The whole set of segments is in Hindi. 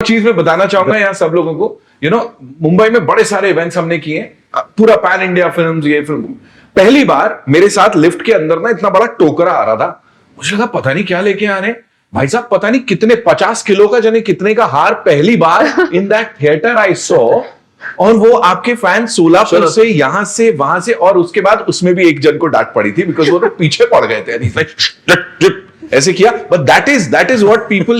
चीज मैं बताना चाहूंगा यहाँ सब लोगों को, मुंबई में बड़े सारे इवेंट्स हमने किए, पूरा पैन इंडिया फिल्म्स, ये फिल्म। पहली बार मेरे साथ लिफ्ट के अंदर ना इतना बड़ा टोकरा आ रहा था, मुझे लगा पता नहीं क्या लेके आ रहे हैं भाई साहब, पता नहीं कितने 50 किलो का जाने कितने का हार पहली बार in that theatre I saw. और वो आपके फैन सोलापुर से, यहां से, वहां से, और उसके बाद उसमें भी एक जन को डांट पड़ी थी बिकॉज वो तो पीछे पड़ गए थे, ऐसे किया। But that is what people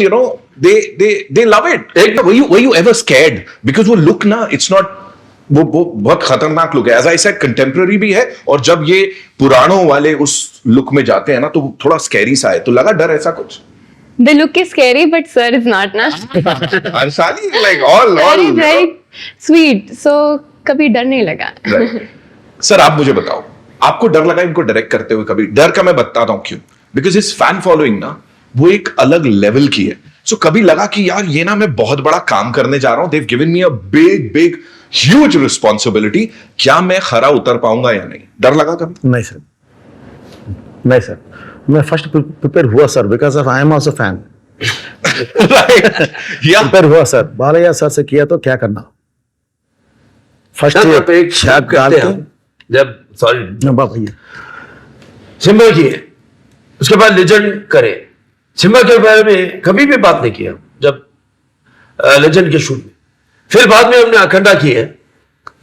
they love it। were you ever scared? because वो लुक ना, इट्स नॉट, वो बहुत खतरनाक लुक है। एज आई सेड कंटेम्प्रेरी भी है, और जब ये पुरानों वाले उस लुक में जाते हैं ना तो थोड़ा स्कैरी सा है। तो लगा डर ऐसा कुछ? The look is scary, but sir is not, na? Ansari like all very sweet. So कभी डर नहीं लगा। सर आप मुझे बताओ, आपको डर लगा इनको डायरेक्ट करते हुए कभी? डर का मैं बताता हूं क्यों। बिकॉज इस फैन फॉलोइंग ना वो एक अलग लेवल की है। सो कभी लगा कि यार ये ना मैं बहुत बड़ा काम करने जा रहा हूं, they've given me a big huge responsibility, क्या मैं खरा उतर पाऊंगा या नहीं? डर लगा कभी? नहीं सर, मैं फर्स्ट प्रिपेयर हुआ sir, because of I am also fan. Prepare हुआ सर, बालैया सर से किया तो क्या करना। फर्स्ट एक शैप करते हैं जब, सॉरी भैया, सिम्बा किए, उसके बाद लेजेंड करे। सिम्बा के बारे में कभी भी बात नहीं किया जब लेजेंड के शूट में। फिर बाद में हमने अखंडा की है,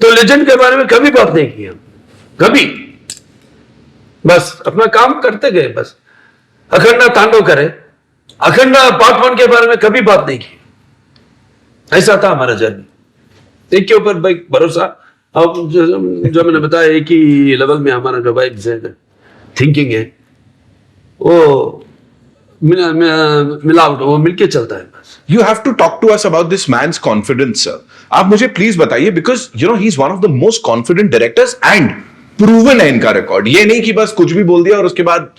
तो लेजेंड के बारे में कभी बात नहीं किया, कभी। बस अपना काम करते गए। बस अखंडा तांडव करे, अखंडा पार्ट 1 के बारे में कभी बात नहीं की। ऐसा था हमारा जर्नी। एक के ऊपर भाई भरोसा। अब जो मैंने बताया, एक ही लेवल में हमारा जो भाई थिंकिंग है, वो मिलावट, वो मिलके चलता है बस। You have to talk to us about this man's confidence, sir. आप मुझे प्लीज बताइए, because he is one of the most confident directors and proven है इनका रिकॉर्ड। ये नहीं कि बस कुछ भी बोल दिया और उसके बाद।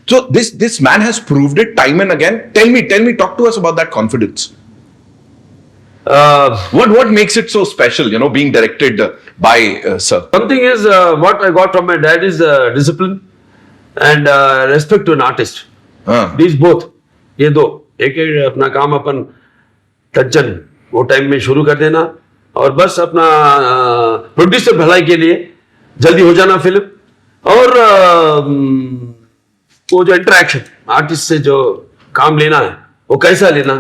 So this man has proved it time and again. Tell me, talk to us about that confidence. What makes it so special, being directed by sir? Something is what I got from my dad is discipline and respect to an artist. These both, ये दो, एक अपना काम अपन तज्जन वो टाइम में शुरू कर देना, और बस अपना प्रोड्यूसर भलाई के लिए जल्दी हो जाना फिल्म, और वो जो इंटरेक्शन आर्टिस्ट से जो काम लेना है वो कैसा लेना,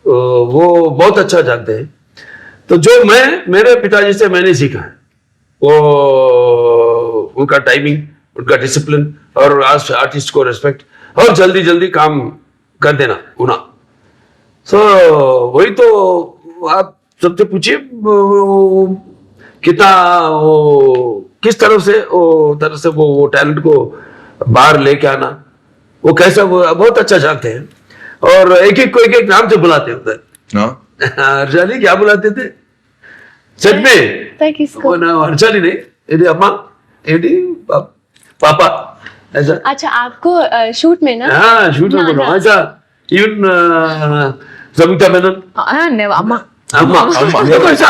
वो बहुत अच्छा जानते हैं। तो जो मैं मेरे पिताजी से मैंने सीखा है, वो उनका टाइमिंग, उनका डिसिप्लिन, और आर्टिस्ट को रिस्पेक्ट, और जल्दी काम कर देना उना। सो वही तो आप सबसे पूछिए कितना किस तरह से वो टैलेंट को बाहर लेके आना, वो कैसा, वो बहुत अच्छा जानते हैं। और एक को एक नाम से बुलाते हैं उधर। हर्षाली क्या बुलाते थे सेट में? वो ना हर्षाली नहीं, यदि अम्मा, यदि पापा, ऐसा। अच्छा, आपको शूट में ना? हाँ, शूट में बोल रहा हूँ। ऐसा इवन सविता मेनन, अम्मा ऐसा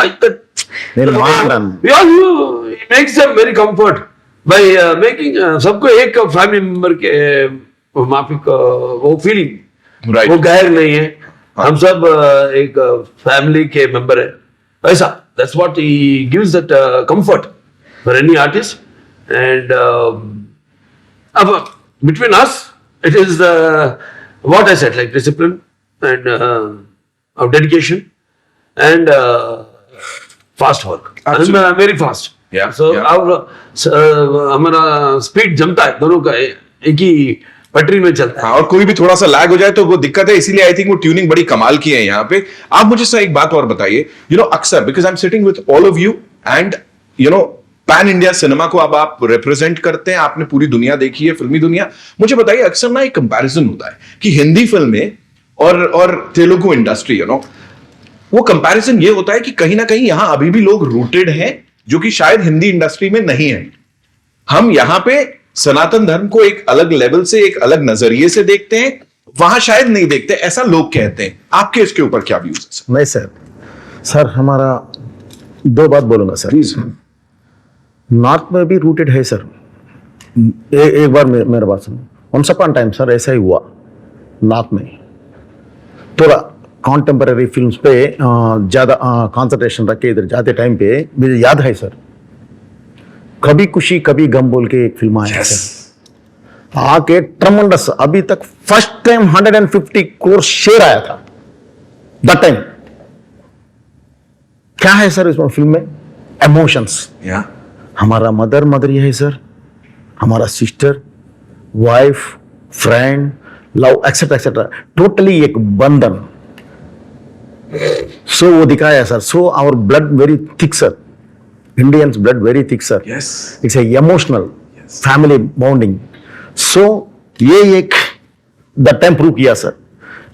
makes them very comfort by making सबको एक फैमिली मेंबर के माफिक वो फीलिंग, राइट, वो गैर नहीं है। हम सब एक फैमिली के मेंबर है, ऐसा। That's what he gives that comfort for any artist. And between us, it is what I said, like discipline and dedication and fast work. Absolutely. I'm very fast. Yeah. So हमारा स्पीड जमता है, दोनों का एक ही पटरी में चलता है। हाँ, और कोई भी थोड़ा सा लैग हो जाए तो वो दिक्कत है। इसीलिए आई थिंक वो ट्यूनिंग बड़ी कमाल की है यहाँ पे। आप मुझे सर एक बात और बताइए, अक्सर because I am sitting with all of you and pan India cinema को अब आप रिप्रेजेंट करते हैं, आपने पूरी दुनिया देखी है, फिल्मी दुनिया। मुझे बताइए, अक्सर ना एक कंपैरिजन होता है कि हिंदी फिल्में और तेलुगु इंडस्ट्री, वो कंपैरिजन ये होता है कि कहीं ना कहीं यहां अभी भी लोग रूटेड हैं जो कि शायद हिंदी इंडस्ट्री में नहीं है। हम यहां पे सनातन धर्म को एक अलग लेवल से, एक अलग नजरिए से देखते हैं, वहां शायद नहीं देखते, ऐसा लोग कहते हैं। आपके इसके ऊपर क्या व्यूज है? नहीं सर, हमारा दो बात बोलूंगा सर। प्लीज। नॉर्थ में भी रूटेड है सर। एक बार मेरा बात सुनो। वंस अपॉन टाइम सर ऐसा ही हुआ नॉर्थ में, थोड़ा कॉन्टेम्पररी फिल्म्स पे ज़्यादा कंसंट्रेशन रख के इधर जाते टाइम पे मुझे याद है सर, कभी खुशी कभी गम बोल के एक फिल्म आया सर, आके ट्रमेंडस, अभी तक फर्स्ट टाइम 150 करोड़ शेयर आया था दैट टाइम। क्या है सर इसमें फिल्म में? इमोशंस। या हमारा मदर ये है सर, हमारा sister, wife, friend, love etcetera etcetera, totally एक बंधन। सो वो दिखाया sir. So our blood very thick sir, Indians blood very thick sir. Yes it's a emotional family bonding. So ये एक द टाइम प्रूव किया सर।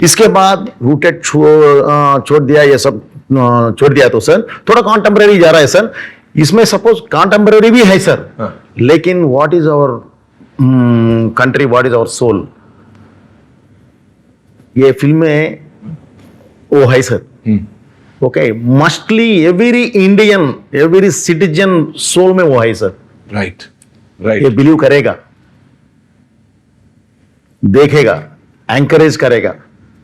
इसके बाद रूटेड छोड़ दिया, ये सब छोड़ दिया तो सर थोड़ा कॉन्टेम्पररी जा रहा है सर। इसमें सपोज कॉन्टेम्पररी भी है सर, लेकिन what is our country, what is our soul, ये फिल्म में वो है sir. Okay, mostly every Indian, every citizen soul में वो है सर। राइट ये राइट बिलीव करेगा, देखेगा, एंकरेज करेगा।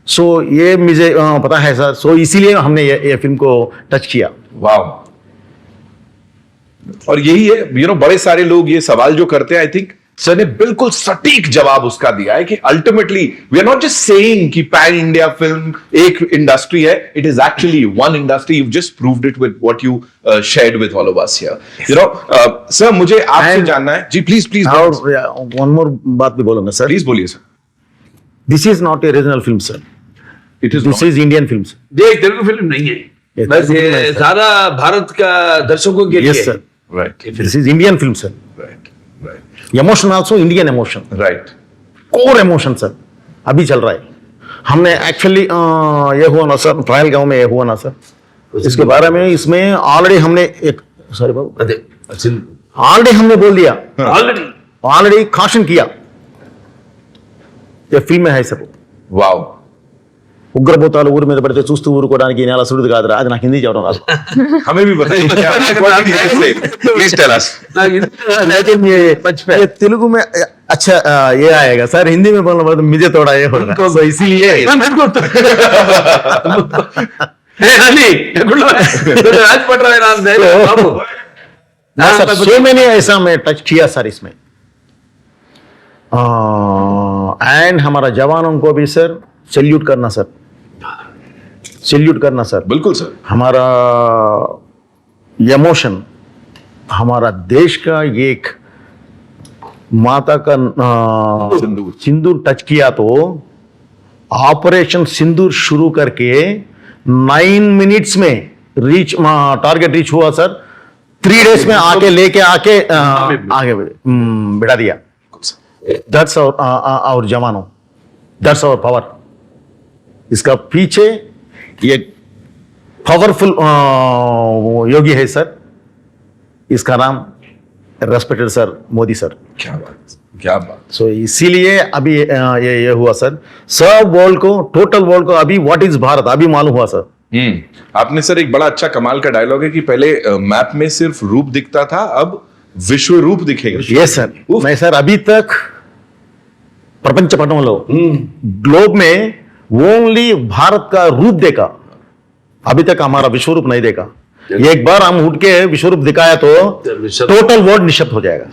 सो ये मुझे पता है सर। सो इसीलिए हमने ये फिल्म को टच किया। वाओ। और यही है बड़े सारे लोग ये सवाल जो करते हैं, आई थिंक सर ने बिल्कुल सटीक जवाब उसका दिया है कि ultimately we are not just saying कि पैन इंडिया फिल्म एक इंडस्ट्री है, it is actually one industry. You just proved it with what you shared with all of us here. Sir मुझे आपसे जानना है जी, प्लीज प्लीज और वन मोर बात भी बोलूंगा सर। प्लीज बोलिए sir. This is not a regional film sir, it is this is Indian film sir. ये एक तेलुगु फिल्म नहीं है, बस ये सारा भारत का दर्शकों के लिए। Yes sir, right this is Indian film sir. Right right emotion also Indian emotion, right core emotion sir अभी चल रहा है। हमने एक्चुअली ये हुआ ना सर, ट्रायल गांव में ये हुआ ना सर, इसके बारे में इसमें ऑलरेडी हमने एक सॉरी बाबू ऑलरेडी हमने बोल दिया, ऑलरेडी काशन किया। ये फिल्म में है सर। वाओ। ఉగ్రభూతాలు ఊరి మీద పడితే చూస్తూ ఊరుకోవడానికి ఈ నేల సుడిది కాదురా, అది నాకు హిందీ చెప్పడం రాదు। हमें भी बताइए प्लीज टेल अस। लेकिन ये तेलुगु में अच्छा ये आएगा सर, हिंदी में बोलना पड़ता मुझे थोड़ा ये होगा, तो इसीलिए सो मैंने ऐसा मैं टच किया सर इसमें। एंड हमारा जवानों को भी सर सैल्यूट करना सर, सैल्यूट करना सर। बिल्कुल सर। हमारा इमोशन, हमारा देश का एक माता का सिंदूर टच किया तो ऑपरेशन सिंदूर शुरू करके 9 मिनट्स में रीच टारगेट रीच हुआ सर। 3 डेज में आके लेके आके आगे बिठा दिया। दैट्स आवर जवानों, दैट्स आवर पावर। इसका पीछे ये पावरफुल योगी है सर, इसका नाम रेस्पेक्टेड सर मोदी सर। क्या बात, क्या बात। सो इसीलिए अभी ये हुआ सर। सब वर्ल्ड को, टोटल वर्ल्ड को अभी व्हाट इज भारत अभी मालूम हुआ सर। आपने सर एक बड़ा अच्छा कमाल का डायलॉग है कि पहले मैप में सिर्फ रूप दिखता था, अब विश्व रूप दिखेगा। Yes sir. मैं सर अभी तक प्रपंच पटों ग्लोब में ओनली भारत का रूप देखा, अभी तक हमारा विश्व रूप नहीं देखा। एक बार हम उठ के विश्व रूप दिखाया तो टोटल वर्ल्ड निशब्द हो जाएगा।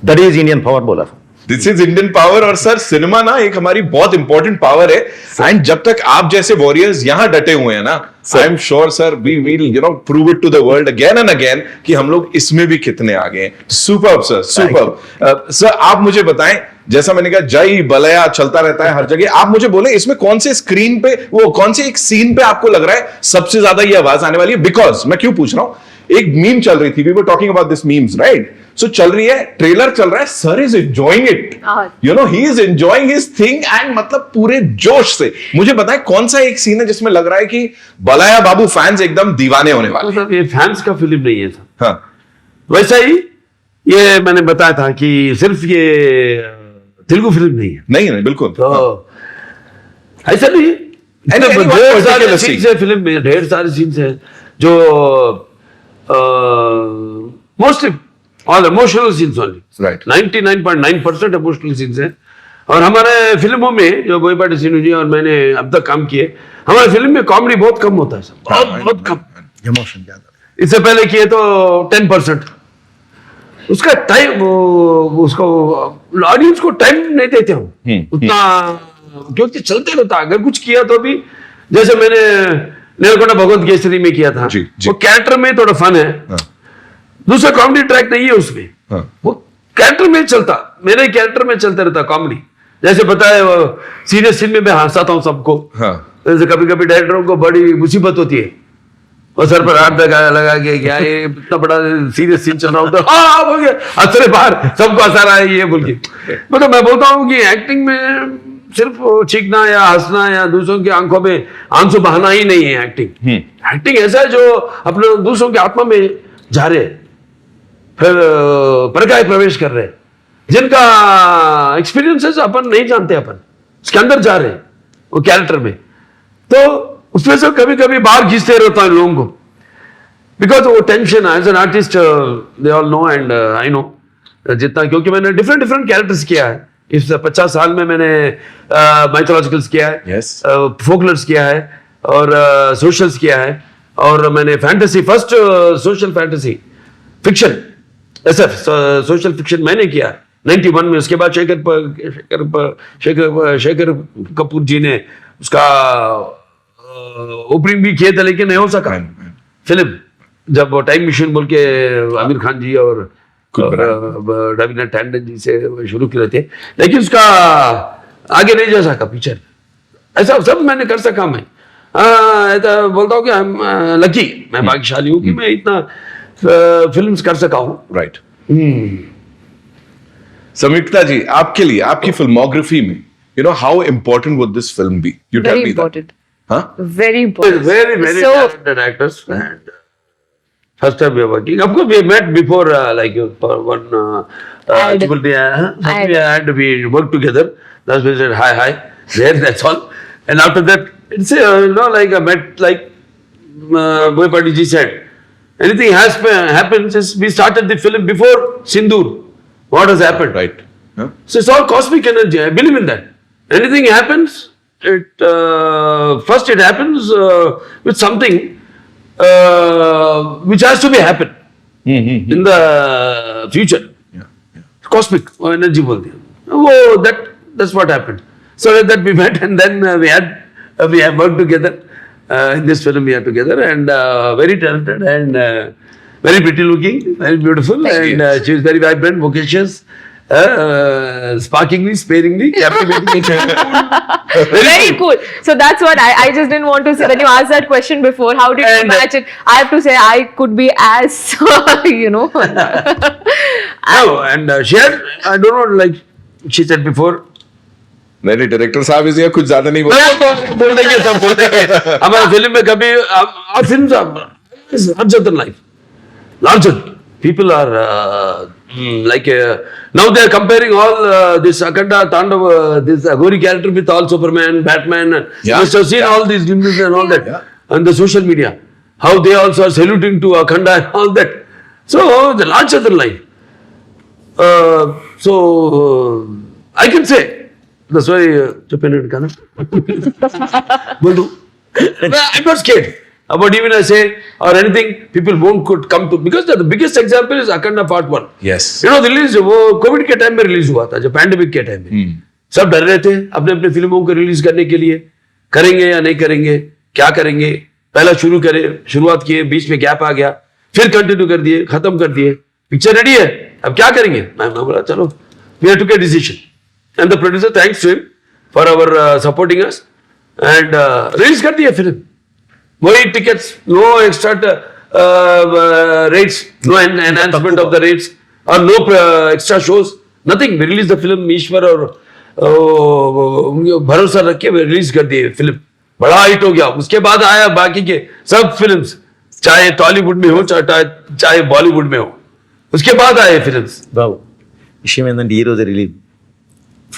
दैट इज इंडियन पावर बोला। This is Indian power. और सर सिनेमा ना एक हमारी बहुत इंपॉर्टेंट पावर है, एंड जब तक आप जैसे वॉरियर्स यहां डटे हुए हैं ना, I am sure sir we will prove it to the world again and again कि हम लोग इसमें भी कितने आगे हैं। Superb sir, superb. सर आप मुझे बताएं, जैसा मैंने कहा जय बलया चलता रहता है हर जगह, आप मुझे बोले इसमें कौन से स्क्रीन पे, वो कौन से एक सीन पे आपको लग रहा है सबसे ज्यादा ये आवाज आने वाली है? बिकॉज मैं क्यों पूछ रहा हूं, एक मीम चल रही थी, we were talking about this memes right. So चल रही है, ट्रेलर चल रहा है, sir is enjoying it, he is enjoying his thing and मतलब पूरे जोश से। मुझे बताएं कौन सा एक सीन है जिसमें लग रहा है कि बलाया बाबू फैंस एकदम दीवाने होने वाले हैं? तो ये फैंस का फिल्म नहीं है सर। हाँ वैसा ही ये मैंने बताया था कि सिर्फ ये तेलुगु फिल्म नहीं है। नहीं बिल्कुल। तो ऐसा नहीं, ढेर सारे सीन्स है फिल्म में, ढेर सारे सीन्स है जो mostly all emotional scenes only, Right. 99.9% emotional scenes है। और हमारे फिल्मों में जो बोयपाटी सीनू जी और मैंने अब तक काम किए, हमारे फिल्म में कॉमेडी बहुत कम होता है सर, बहुत कम। इमोशन ज्यादा। इससे पहले किए तो 10%। उसका टाइम, उसको ऑडियंस को टाइम नहीं देते हम उतना, क्योंकि चलते रहता। अगर कुछ किया तो भी, जैसे मैंने नेलकोंडा भगवत केसरी में किया था, जी, जी। वो कैरेक्टर में थोड़ा फन है, दूसरा कॉमेडी ट्रैक नहीं है उसमें, वो कैरेक्टर में चलता, मेरे कैरेक्टर में चलता रहता कॉमेडी। जैसे पता है सीरियस सीन में मैं हंसाता हूँ सबको, जैसे कभी कभी डायरेक्टरों को बड़ी मुसीबत होती है, और सर पर हाथ लगा के क्या ये इतना बड़ा सीरियस सीन चल रहा होता है, हाँ हो गया, हंसरे बाहर सबको हंसा रहा है ये बोल के। मतलब मैं बोलता हूँ कि एक्टिंग में सिर्फ चीखना या हंसना या दूसरों की आंखों में आंसू बहाना ही नहीं है एक्टिंग। एक्टिंग ऐसा है जो अपने दूसरों की आत्मा में जा रहे, फिर परकाय प्रवेश कर रहे, जिनका एक्सपीरियंसेस अपन नहीं जानते, अपन उसके अंदर जा रहे वो कैरेक्टर में, तो उसमें से कभी कभी बाहर खींचते रहता है लोगों को, बिकॉज वो tension as an artist they all know and I know जितना, क्योंकि मैंने डिफरेंट कैरेक्टर्स किया है इस 50 साल में। मैंने माइथोलॉजिकल्स किया है, Yes. फोकलर्स किया है, और सोशल्स किया है, और मैंने fantasy, first social fantasy fiction SF social fiction मैंने किया 91 में। उसके बाद शेखर कपूर जी ने उसका ओपनिंग भी किए थे, लेकिन नहीं हो सका फिल्म, जब वो टाइम मशीन बोल के आमिर खान जी और रवीना टैंडन जी से शुरू किए थे, लेकिन उसका आगे नहीं जा सका पिक्चर। ऐसा सब मैंने कर सका मैं, ऐसा बोलता हूँ कि आई एम लकी, मैं भाग्यशाली हूँ कि मैं इतना फिल्म्स कर सका हूँ। राइट। संयुक्ता जी, आपके लिए, आपकी फिल्मोग्राफी में, you know, how important would this film be? You tell Very me important. that. Huh? Very important. Very So, talented actors, and first time we are working. Of course, we met before, like for one Ad. ad. We worked together. That's why we said hi. There, that's all. And after that, it's like I met, like Boypati ji said, anything happens. We started the film before Sindoor. What has happened? Right. Huh? So it's all cosmic energy. I believe in that. Anything happens, first it happens with something which has to be happen in the future. Cosmic energy बोलते हैं. Oh, that's what happened. So that we met, and then we have worked together in this film. We are together, and very talented and very pretty looking, very beautiful, and she is very vibrant, vocacious. Sparkingly, sparingly, captivating. very cool. So that's what I just didn't want to say. When you asked that question before, how did you match it? I have to say I could be as, No, and she had, I don't know, like she said before. नहीं, डायरेक्टर साहब इसे कुछ ज्यादा नहीं बोल देंगे, सब बोल देंगे। हमारे फिल्म में कभी our films are larger than life. Larger. People are like now they are comparing all this Akhanda Tandav, this Aghori character with all Superman, Batman, and you must have seen all these films and all that, and the social media, how they also are saluting to Akhanda and all that. So the larger than life. So I can say that's why I'm not scared about even I say or anything. People could come to, because the biggest example is Akhanda Part 1. Yes. Release वो कोविड के टाइम में रिलीज हुआ था, जो पैंडेमिक के टाइम में सब डर रहे थे अपने अपने फिल्मों को रिलीज करने के लिए, करेंगे या नहीं करेंगे, क्या करेंगे। पहला शुरुआत किए, बीच में गैप आ गया, फिर कंटिन्यू कर दिए, खत्म कर दिए, पिक्चर रेडी है, अब क्या करेंगे। मैं बोला चलो, we have to take decision, and the producer thanks to him for our supporting us, and release कर दिए फिल्म। वही tickets, no extra rates, no enhancement of the rates, or no extra shows, nothing. We released the film, ईश्वर और भरोसा रख के रिलीज कर दिए फिल्म, बड़ा हिट हो गया। उसके बाद आया बाकी के सब फिल्म्स, चाहे टॉलीवुड में हो चाहे बॉलीवुड में हो, उसके बाद आए फिल्म्स। బాబు విషయం ఏంటంటే ఈ రోజు రిలీజ్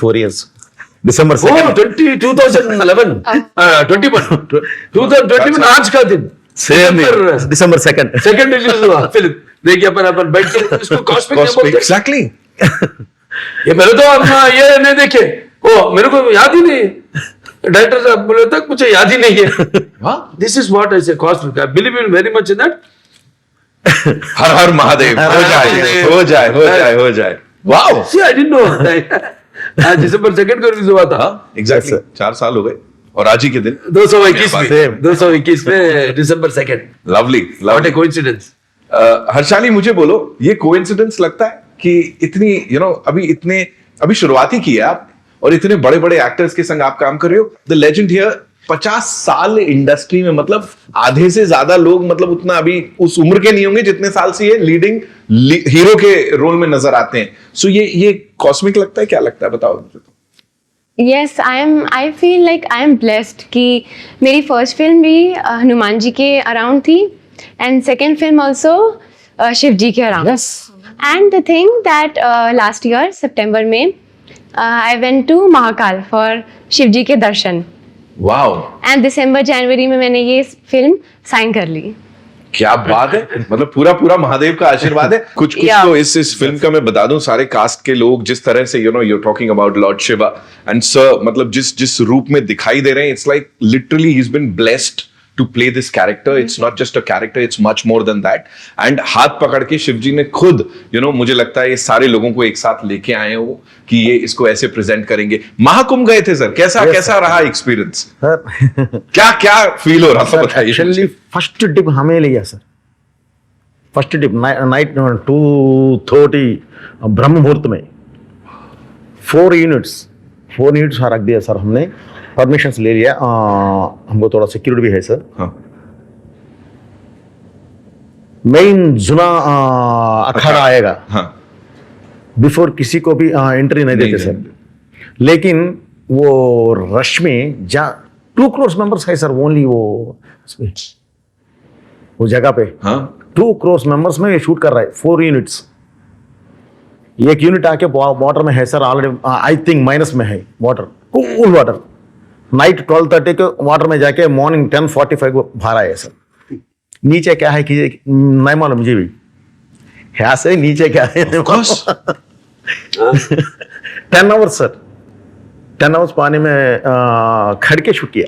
4 years December 2nd 2011 2021 आज का दिन, December 2nd सेकंड रिलीज हुआ फिल्म। देखिए अपन बैठ के इसको कॉस्मिक Exactly. ये पहले तो हम ये नहीं देखे, ओ मेरे को याद ही नहीं, डायरेक्टर साहब बोले तक मुझे याद ही नहीं है। वाह, this is what I say cosmic, I believe in very much in that. हर हर महादेव, हो जाए हो जाए हो जाए हो जाए। Wow, see I didn't know. दिसंबर 2 को रिलीज हुआ था। एग्जैक्टली 4 साल हो गए और आज ही के दिन। 221 बात में, 221 में दिसंबर 2। Lovely what a coincidence. Harshali, मुझे बोलो, ये कोइंसिडेंस लगता है कि इतनी अभी शुरुआत ही की है आप और इतने बड़े बड़े एक्टर्स के संग आप काम कर रहे हो। द लेजेंड हियर 50 साल इंडस्ट्री में, मतलब आधे से ज्यादा लोग मतलब उतना अभी उस उम्र के नहीं होंगे जितने साल से ये लीडिंग हीरो के रोल में नजर आते हैं। सो ये कॉस्मिक लगता है, क्या लगता है, बताओ मुझे। Yes, I feel like I am blessed कि मेरी फर्स्ट फिल्म भी हनुमान जी के अराउंड थी and second film also Shiv ji के around. And the thing that last year सितंबर में I went to Mahakal for Shiv ji के दर्शन वाओ, एंड दिसंबर जनवरी में मैंने ये फिल्म साइन कर ली। क्या बात है, मतलब पूरा महादेव का आशीर्वाद है। कुछ Yeah. तो इस फिल्म का मैं बता दूं, सारे कास्ट के लोग जिस तरह से you're talking about Lord Shiva and Sir, मतलब जिस रूप में दिखाई दे रहे हैं, it's like literally he's been blessed to play this character. It's not just a character, it's much more than that. And हाथ पकड़ के शिव जी ने खुद मुझे लगता है ये सारे लोगों को एक साथ लेके आए हो कि ये इसको ऐसे प्रेजेंट करेंगे। महाकुंभ गए थे सर, कैसा रहा एक्सपीरियंस? सर क्या फील हो रहा था, बताइए। एक्चुअली फर्स्ट डिप हमें लिया सर, फर्स्ट डिप नाइट 2:30 ब्रह्म मुहूर्त में 4 यूनिट्स रख दिया सर हमने। परमिशन ले लिया, हमको थोड़ा सिक्योरिटी भी है सर। हाँ। मेन जुना अखाड़ा आएगा, हाँ, बिफोर किसी को भी एंट्री नहीं देते सर। लेकिन वो रश में 2 करोड़ मेंबर्स है सर, ओनली वो जगह पे। हाँ, 2 करोड़ मेंबर्स में ये शूट कर रहा है। 4 यूनिट्स, एक यूनिट आके वाटर में है sir already, I think minus में है वाटर, कूल वाटर। नाइट 12:30 के वाटर में जाके मॉर्निंग 10:45 को बाहर आए सर। नीचे क्या है कि नहीं मालूम मुझे भी, यहाँ से नीचे क्या है। 10 आवर्स सर, 10 आवर्स पानी में खड़ के शूट किया।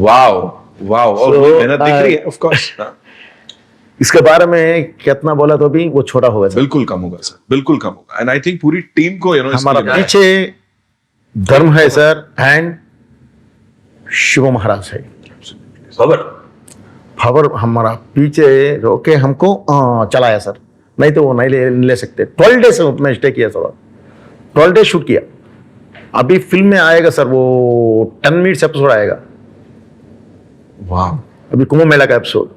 वाओ, और So, मेहनत दिख रही है, ऑफ कोर्स। इसके बारे में कितना बोला तो भी वो छोटा होगा सर। बिल्कुल कम होगा सर, बिल्कुल कम होगा। एंड आई थिंक पूरी टीम को हमारा पीछे धर्म है सर, एंड शिव महाराज है। खबर हमारा पीछे रोके हमको चलाया सर, नहीं तो वो नहीं ले सकते। 12 डेज में स्टे किया सर, 12 डेज शूट किया। अभी फिल्म में आएगा सर वो 10 मिनट्स एपिसोड आएगा। वाह, अभी कुंभ मेला का एपिसोड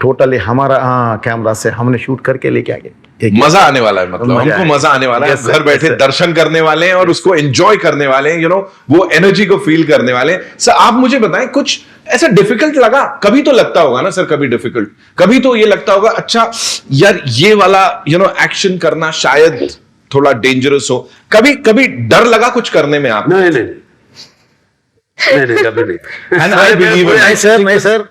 टोटली हमारा कैमरा से हमने शूट करके लेके आ गए। मजा आने वाला है, मतलब मजा हमको आएगा। मजा आने वाला है। Yes, sir, घर बैठे yes, sir. दर्शन करने वाले हैं और उसको एंजॉय करने वाले हैं, वो एनर्जी को फील करने वाले हैं। सर आप मुझे बताएं, कुछ ऐसा डिफिकल्ट लगा? कभी तो लगता होगा ना सर, कभी डिफिकल्ट, कभी तो ये लगता होगा अच्छा यार ये वाला एक्शन करना शायद थोड़ा डेंजरस हो। कभी डर लगा कुछ करने में आप? नहीं कभी नहीं। And I believe in नहीं सर, नहीं सर,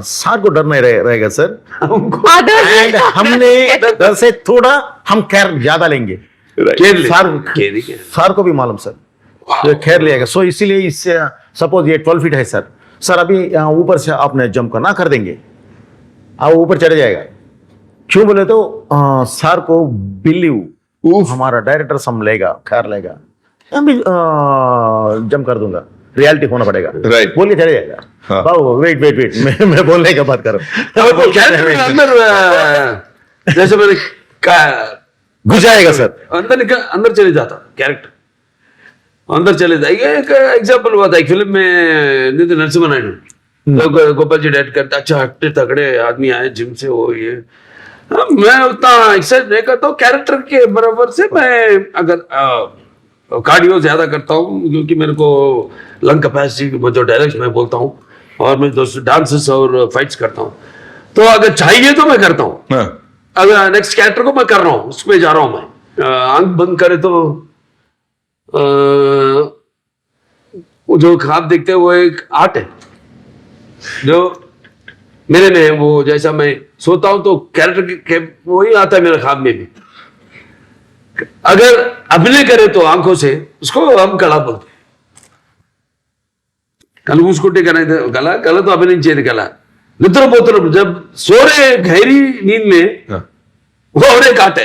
सर को डर नहीं रहेगा सर। Others- हमने डर से थोड़ा हम खैर ज्यादा लेंगे। सर को भी मालूम सर, तो खैर लिएगा। सो इसीलिए इससे सपोज ये 12 फीट है सर अभी ऊपर से आपने जंप करना कर देंगे, आप ऊपर चढ़ जाएगा। क्यों बोले तो सर को बिलीव हमारा डायरेक्टर संभलेगा, खैर लेगा, मैं भी जंप कर दूंगा। रियलिटी होना पड़ेगा, Right. बोलिए चले जाएगा। हाँ। वेट मैं बोलने का बात कर रहा हूँ। जैसे मैंने घुस जाएगा सर, अंदर चले जाता कैरेक्टर, अंदर चले जाएगा। एक एग्जाम्पल हुआ था एक फिल्म में, नितिन नरसिम्हा नायडू, गोपाल जी डायरेक्ट करता, अच्छा हट्टे तगड़े आदमी आए जिम से, वो ये। मैं उतना एक्सरसाइज नहीं करता हूँ कैरेक्टर के बराबर से। मैं अगर कार्डियो ज्यादा करता हूँ क्योंकि मेरे को लंग कैपेसिटी, जो डायरेक्ट मैं बोलता हूँ, और मैं डांसेस और फाइट्स करता हूँ। तो अगर चाहिए तो मैं करता हूँ, हाँ। अगर नेक्स्ट कैरेक्टर को मैं कर रहा हूँ, उसमें जा रहा हूँ मैं, आंख बंद करे तो वो जो ख्वाब देखते हैं वो एक आर्ट है जो मेरे में है। वो जैसा मैं सोता हूँ तो कैरेक्टर के वही आता है मेरे ख्वाब में भी। अगर अभिनय करे तो आंखों से उसको हम कला बोलते हैं. कल मूసుకుంటే कला तो अभिनय कला निद्रपोతున్నప్పుడు जब सो रहे गहरी नींद में वो और एक आर्ट है.